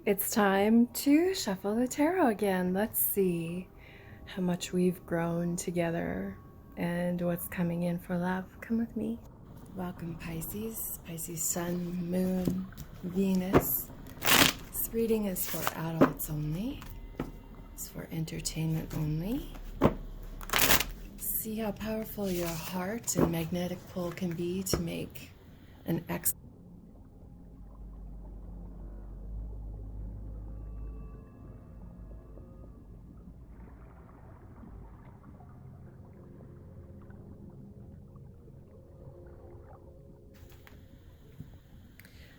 It's time to shuffle the tarot again. Let's see how much we've grown together and what's coming in for love. Come with me. Welcome, Pisces. Pisces Sun, Moon, Venus. This reading is for adults only. It's for entertainment only. See how powerful your heart and magnetic pull can be to make an excellent.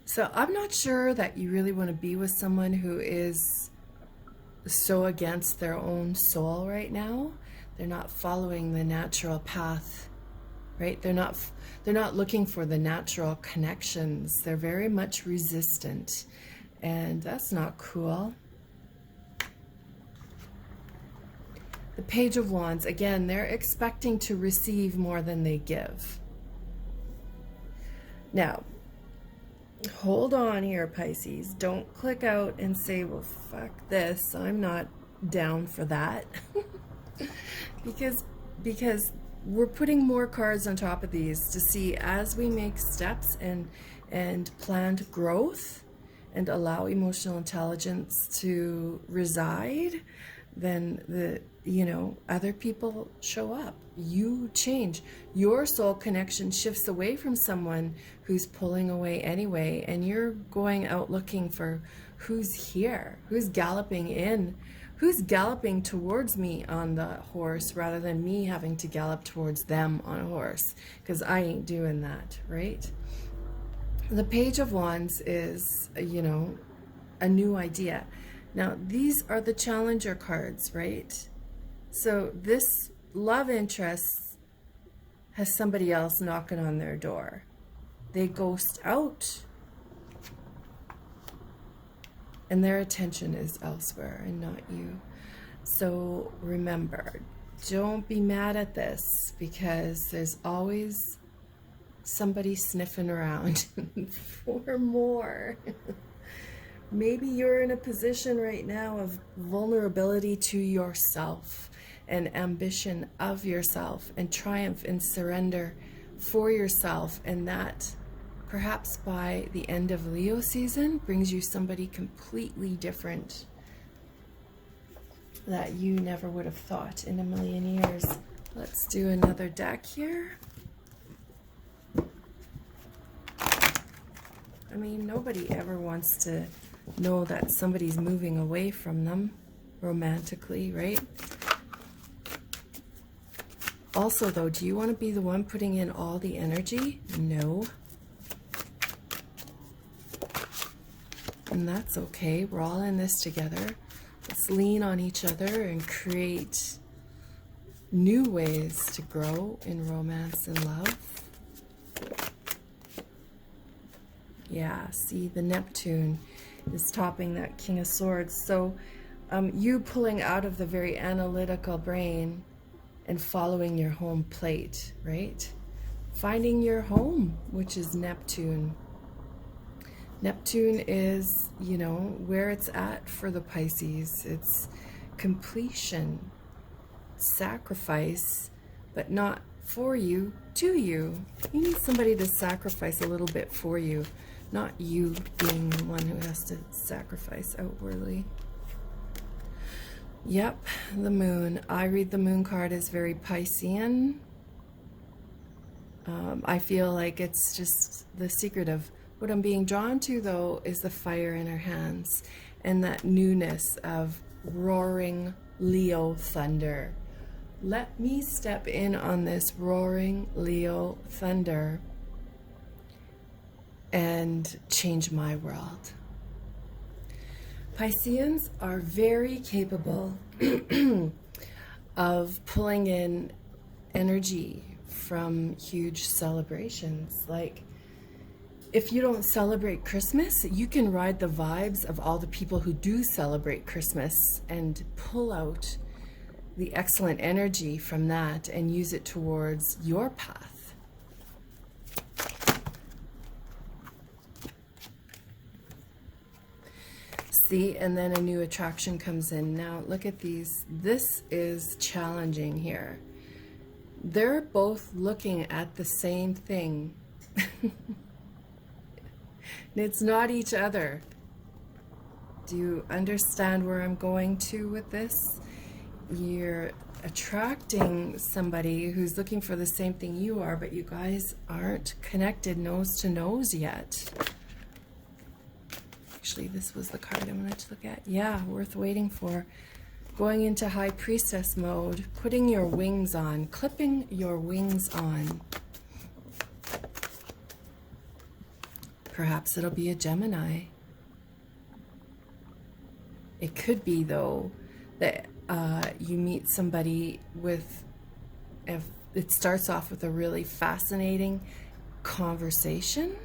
So I'm not sure that you really want to be with someone who is so against their own soul right now. They're not following the natural path, right? They're not looking for the natural connections. They're very much resistant, and that's not cool. The Page of Wands, again, they're expecting to receive more than they give. Now, hold on here, Pisces. Don't click out and say, well, fuck this. I'm not down for that. because we're putting more cards on top of these to see as we make steps and planned growth and allow emotional intelligence to reside, then other people show up. You change. Your soul connection shifts away from someone who's pulling away anyway, and you're going out looking for who's here, who's galloping in, who's galloping towards me on the horse rather than me having to gallop towards them on a horse, because I ain't doing that, right? The Page of Wands is, a new idea. Now, these are the challenger cards, right? So this love interest has somebody else knocking on their door. They ghost out, and their attention is elsewhere and not you. So remember, don't be mad at this, because there's always somebody sniffing around for more. Maybe you're in a position right now of vulnerability to yourself and ambition of yourself and triumph and surrender for yourself, and that perhaps by the end of Leo season brings you somebody completely different that you never would have thought in a million years. Let's do another deck here. I mean, nobody ever wants to know that somebody's moving away from them romantically, right? Also, though, do you want to be the one putting in all the energy? No. And that's okay. We're all in this together. Let's lean on each other and create new ways to grow in romance and love. Yeah, see, the Neptune is topping that King of Swords. So you pulling out of the very analytical brain and following your home plate, right? Finding your home, which is Neptune. Neptune is, where it's at for the Pisces. It's completion, sacrifice, but not for you, to you. You need somebody to sacrifice a little bit for you, not you being the one who has to sacrifice outwardly. Yep, the moon. I read the moon card as very Piscean. I feel like it's just the secret of what I'm being drawn to, though, is the fire in her hands and that newness of roaring Leo thunder. Let me step in on this roaring Leo thunder and change my world. Pisceans are very capable of pulling in energy from huge celebrations. Like, if you don't celebrate Christmas, you can ride the vibes of all the people who do celebrate Christmas and pull out the excellent energy from that and use it towards your path. See, and then a new attraction comes in. Now look at these. This is challenging here. They're both looking at the same thing. It's not each other. Do you understand where I'm going to with this? You're attracting somebody who's looking for the same thing you are, but you guys aren't connected nose to nose yet. Actually, this was the card I wanted to look at. Yeah, worth waiting for. Going into High Priestess mode, putting your wings on, clipping your wings on. Perhaps it'll be a Gemini. It could be, though, that you meet somebody with, if it starts off with a really fascinating conversation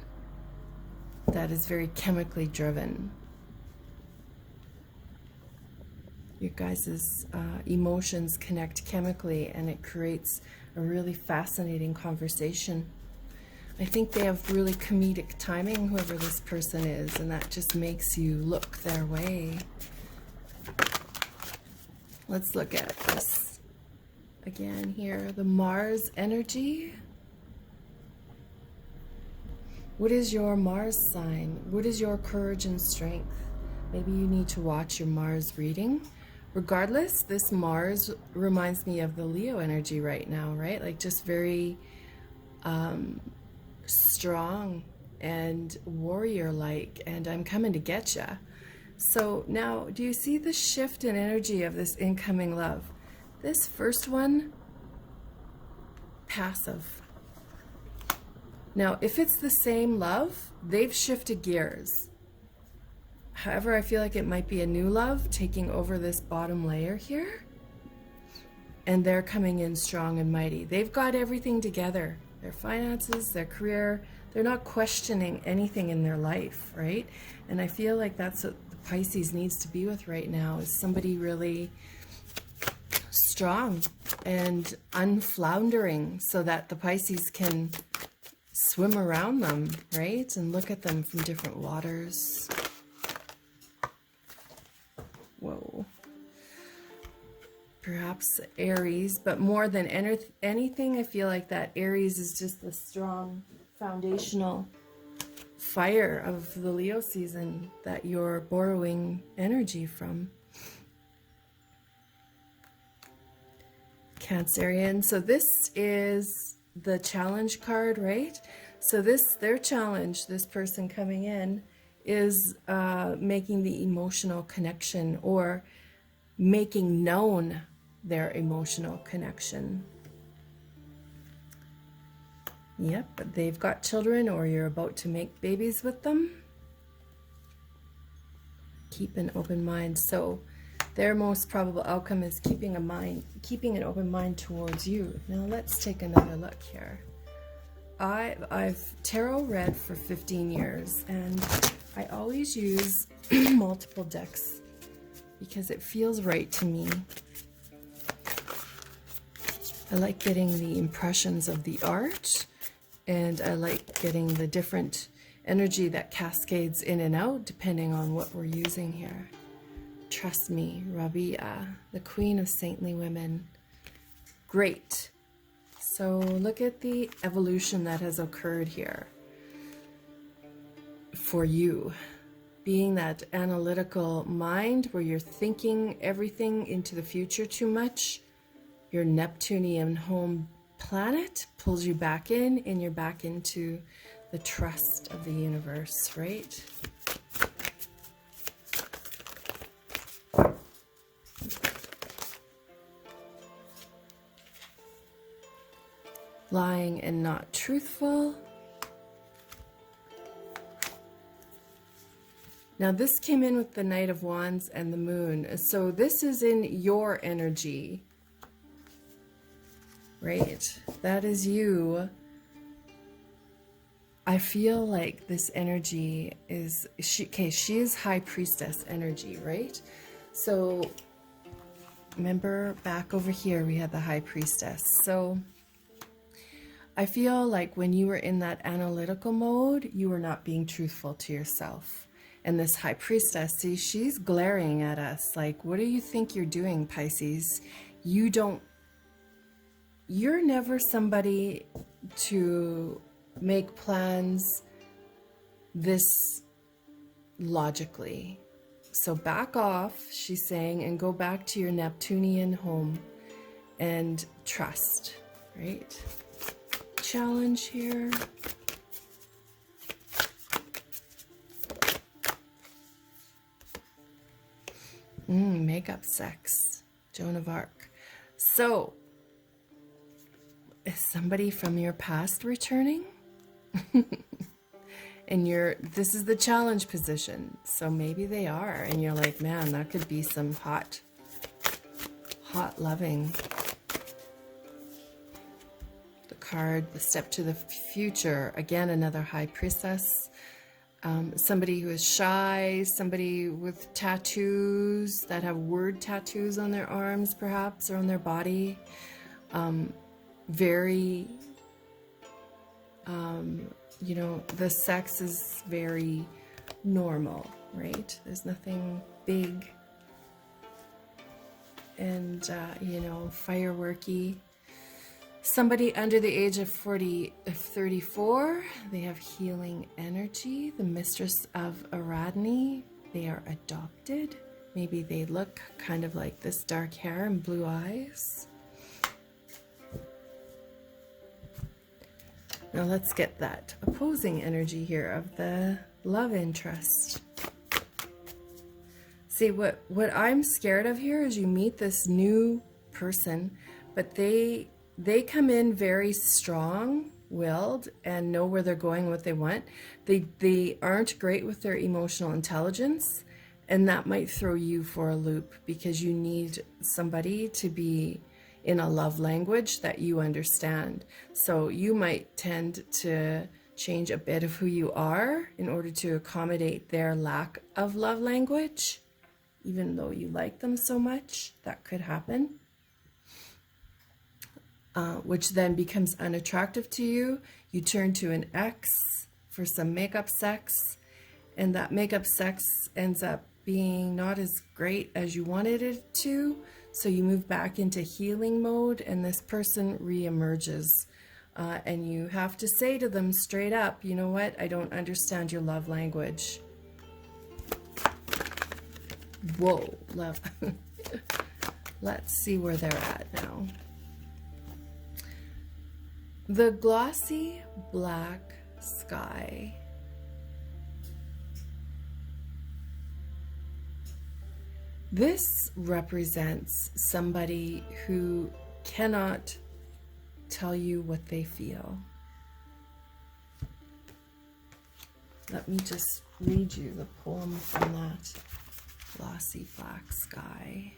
that is very chemically driven. You guys' emotions connect chemically, and it creates a really fascinating conversation. I think they have really comedic timing, whoever this person is, and that just makes you look their way. Let's look at this again here. The Mars energy. What is your Mars sign? What is your courage and strength? Maybe you need to watch your Mars reading. Regardless, this Mars reminds me of the Leo energy right now, right? Like just very strong and warrior-like, and I'm coming to get ya. So now, do you see the shift in energy of this incoming love? This first one, passive. Now, if it's the same love, they've shifted gears. However, I feel like it might be a new love taking over this bottom layer here. And they're coming in strong and mighty. They've got everything together. Their finances, their career, they're not questioning anything in their life, right? And I feel like that's what the Pisces needs to be with right now, is somebody really strong and unfloundering, so that the Pisces can swim around them, right? And look at them from different waters. Whoa. Perhaps Aries, but more than anything, I feel like that Aries is just the strong foundational fire of the Leo season that you're borrowing energy from. Cancerian. So this is the challenge card, right? So their challenge, this person coming in, is making the emotional connection, or making known their emotional connection. Yep, they've got children, or you're about to make babies with them. Keep an open mind. So their most probable outcome is keeping an open mind towards you. Now let's take another look here. I've tarot read for 15 years, and I always use multiple decks because it feels right to me. I like getting the impressions of the art, and I like getting the different energy that cascades in and out depending on what we're using here. Trust me, Rabia, the queen of saintly women. Great. So look at the evolution that has occurred here for you. Being that analytical mind where you're thinking everything into the future too much, your Neptunian home planet pulls you back in, and you're back into the trust of the universe, right? Lying and not truthful. Now this came in with the Knight of Wands and the Moon. So this is in your energy, right? That is you. I feel like this energy is, she is High Priestess energy, right? So remember back over here, we had the High Priestess. So I feel like when you were in that analytical mode, you were not being truthful to yourself. And this high priestess, see, she's glaring at us like, what do you think you're doing, Pisces? You're never somebody to make plans this logically. So back off, she's saying, and go back to your Neptunian home and trust, right? Challenge here. Makeup sex, Joan of Arc. So, is somebody from your past returning? And this is the challenge position. So maybe they are. And you're like, man, that could be some hot loving. The card, the step to the future. Again, another high priestess. Somebody who is shy, somebody with tattoos that have word tattoos on their arms, perhaps, or on their body. Very, the sex is very normal, right? There's nothing big and, fireworky. Somebody under the age of 34, they have healing energy. The mistress of Aradne, they are adopted. Maybe they look kind of like this, dark hair and blue eyes. Now let's get that opposing energy here of the love interest. See, what I'm scared of here is you meet this new person, but they come in very strong-willed and know where they're going, what they want. They aren't great with their emotional intelligence, and that might throw you for a loop because you need somebody to be in a love language that you understand. So you might tend to change a bit of who you are in order to accommodate their lack of love language, even though you like them so much. That could happen. Which then becomes unattractive to you. You turn to an ex for some makeup sex, and that makeup sex ends up being not as great as you wanted it to, so you move back into healing mode, and this person re-emerges. And you have to say to them straight up, you know what, I don't understand your love language. Whoa, love. Let's see where they're at now. The glossy black sky. This represents somebody who cannot tell you what they feel. Let me just read you the poem from that glossy black sky.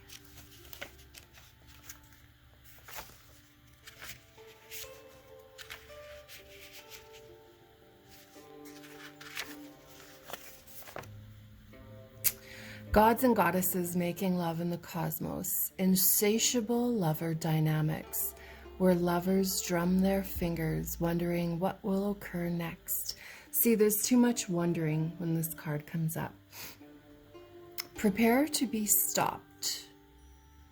Gods and goddesses making love in the cosmos, insatiable lover dynamics, where lovers drum their fingers, wondering what will occur next. See, there's too much wondering when this card comes up. Prepare to be stopped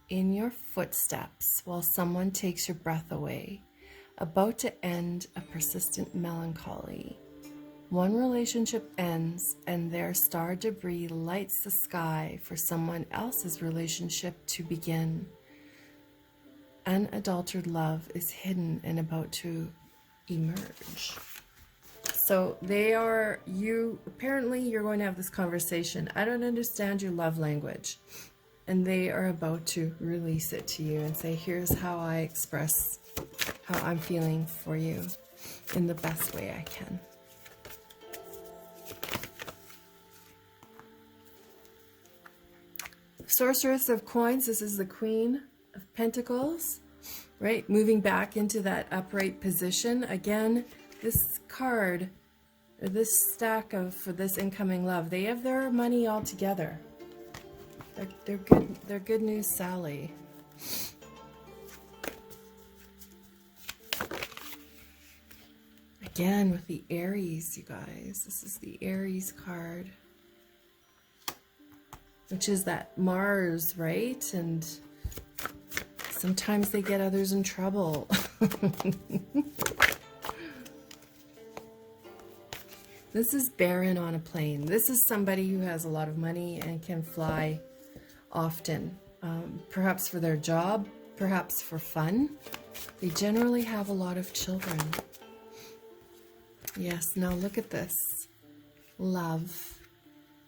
in your footsteps while someone takes your breath away, about to end a persistent melancholy. One relationship ends and their star debris lights the sky for someone else's relationship to begin. Unadulterated love is hidden and about to emerge. So apparently you're going to have this conversation. I don't understand your love language. And they are about to release it to you and say, here's how I express how I'm feeling for you in the best way I can. Sorceress of Coins, this is the Queen of Pentacles, right? Moving back into that upright position. Again, this card, or this stack for this incoming love, they have their money all together. They're good. They're good news, Sally. Again, with the Aries, you guys. This is the Aries card. which is that Mars, right? And sometimes they get others in trouble. This is Baron on a plane. This is somebody who has a lot of money and can fly often, perhaps for their job, perhaps for fun. They generally have a lot of children. Yes, now look at this. Love.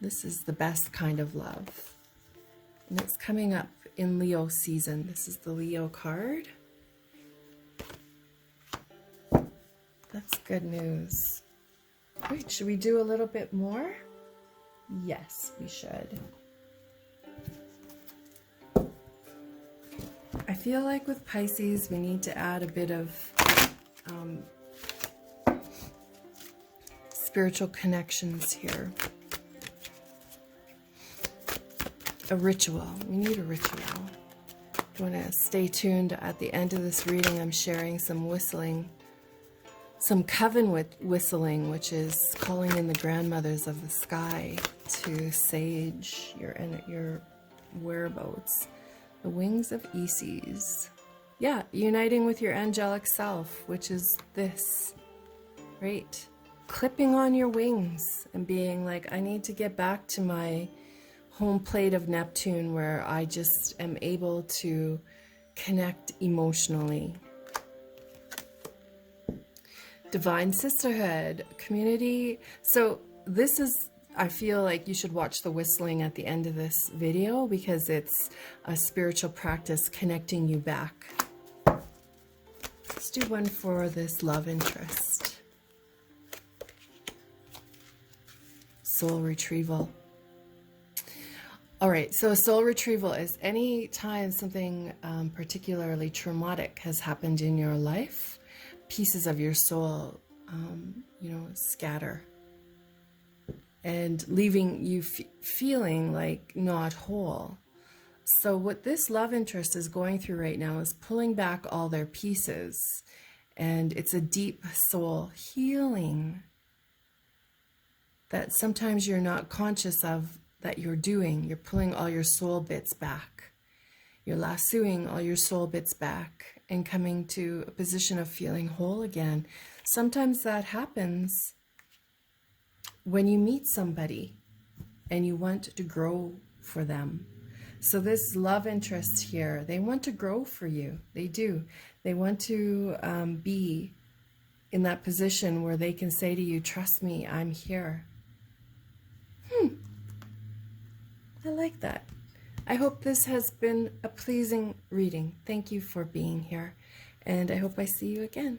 This is the best kind of love. And it's coming up in Leo season. This is the Leo card. That's good news. Wait, should we do a little bit more? Yes, we should. I feel like with Pisces, we need to add a bit of spiritual connections here. A ritual. We need a ritual. If you want to stay tuned, at the end of this reading, I'm sharing some whistling, some coven whistling, which is calling in the grandmothers of the sky to sage your whereabouts. The wings of Isis. Yeah, uniting with your angelic self, which is this, right? Clipping on your wings and being like, I need to get back to my home plate of Neptune where I just am able to connect emotionally. Divine sisterhood, community. So this is, I feel like you should watch the whistling at the end of this video because it's a spiritual practice connecting you back. Let's do one for this love interest. Soul retrieval. All right, so a soul retrieval is any time something particularly traumatic has happened in your life, pieces of your soul, scatter. And leaving you feeling like not whole. So what this love interest is going through right now is pulling back all their pieces. And it's a deep soul healing that sometimes you're not conscious of that you're doing. You're pulling all your soul bits back. You're lassoing all your soul bits back and coming to a position of feeling whole again. Sometimes that happens when you meet somebody and you want to grow for them. So this love interest here, they want to grow for you. They do. They want to be in that position where they can say to you, trust me, I'm here. I like that. I hope this has been a pleasing reading. Thank you for being here. And I hope I see you again.